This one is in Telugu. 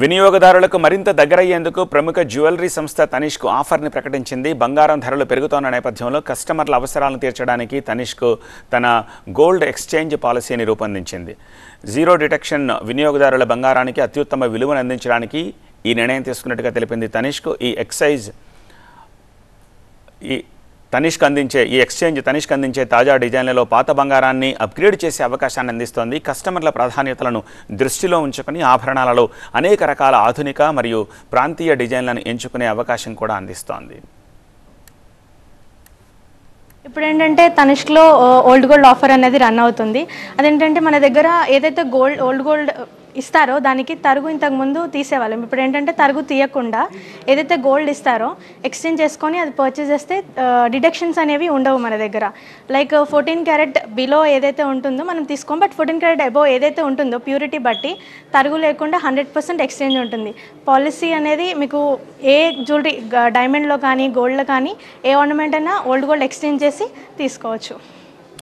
వినియోగదారులకు మరింత దగ్గరయ్యేందుకు ప్రముఖ జ్యువెలరీ సంస్థ తనిష్క్ ఆఫర్ని ప్రకటించింది. బంగారం ధరలు పెరుగుతున్న నేపథ్యంలో కస్టమర్ల అవసరాలను తీర్చడానికి తనిష్క్ తన గోల్డ్ ఎక్స్చేంజ్ పాలసీని రూపొందించింది. జీరో డిటెక్షన్ వినియోగదారుల బంగారానికి అత్యుత్తమ విలువను అందించడానికి ఈ నిర్ణయం తీసుకున్నట్టుగా తెలిపింది తనిష్క్. తనిష్క్ అందించే తాజా డిజైన్లలో పాత బంగారాన్ని అప్గ్రేడ్ చేసే అవకాశాన్ని అందిస్తోంది. కస్టమర్ల ప్రాధాన్యతలను దృష్టిలో ఉంచుకొని ఆభరణాలలో అనేక రకాల ఆధునిక మరియు ప్రాంతీయ డిజైన్లను ఎంచుకునే అవకాశం కూడా అందిస్తోంది. ఇప్పుడు ఏంటంటే తనిష్క్లో ఓల్డ్ గోల్డ్ ఆఫర్ అనేది రన్ అవుతుంది. అదేంటంటే మన దగ్గర ఏదైతే ఓల్డ్ గోల్డ్ ఇస్తారో దానికి తరుగు ఇంతకుముందు తీసేవాళ్ళం. ఇప్పుడు ఏంటంటే తరుగు తీయకుండా ఏదైతే గోల్డ్ ఇస్తారో ఎక్స్చేంజ్ చేసుకొని అది పర్చేజ్ చేస్తే డిడక్షన్స్ అనేవి ఉండవు మన దగ్గర. లైక్ 14 క్యారెట్ బిలో ఏదైతే ఉంటుందో మనం తీసుకోం, బట్ 14 క్యారెట్ అబోవ్ ఏదైతే ఉంటుందో ప్యూరిటీ బట్టి తరుగు లేకుండా 100% ఎక్స్చేంజ్ ఉంటుంది. పాలసీ అనేది మీకు ఏ జ్యువెలరీ డైమండ్లో కానీ గోల్డ్లో కానీ ఏ ఆర్నమెంట్ అయినా ఓల్డ్ గోల్డ్ ఎక్స్చేంజ్ చేసి తీసుకోవచ్చు.